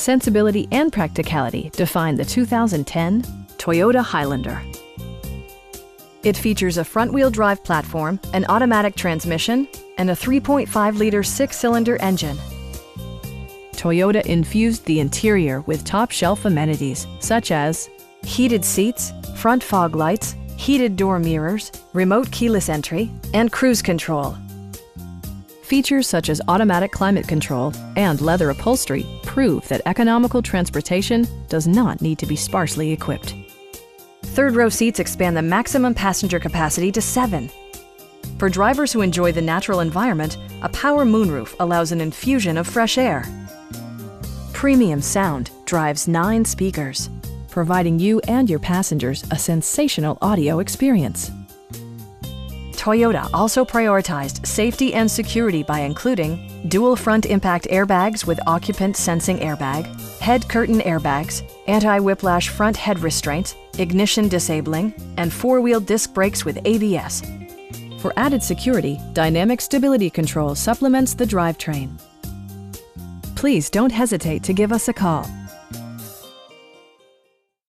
Sensibility and practicality define the 2010 Toyota Highlander. It features a front-wheel drive platform, an automatic transmission, and a 3.5-liter six-cylinder engine. Toyota infused the interior with top-shelf amenities such as heated seats, front fog lights, heated door mirrors, remote keyless entry, and cruise control. Features such as automatic climate control and leather upholstery prove that economical transportation does not need to be sparsely equipped. Third-row seats expand the maximum passenger capacity to 7. For drivers who enjoy the natural environment, a power moonroof allows an infusion of fresh air. Premium sound drives 9 speakers, providing you and your passengers a sensational audio experience. Toyota also prioritized safety and security by including dual front impact airbags with occupant sensing airbag, head curtain airbags, anti-whiplash front head restraints, ignition disabling, and 4-wheel disc brakes with ABS. For added security, dynamic stability control supplements the drivetrain. Please don't hesitate to give us a call.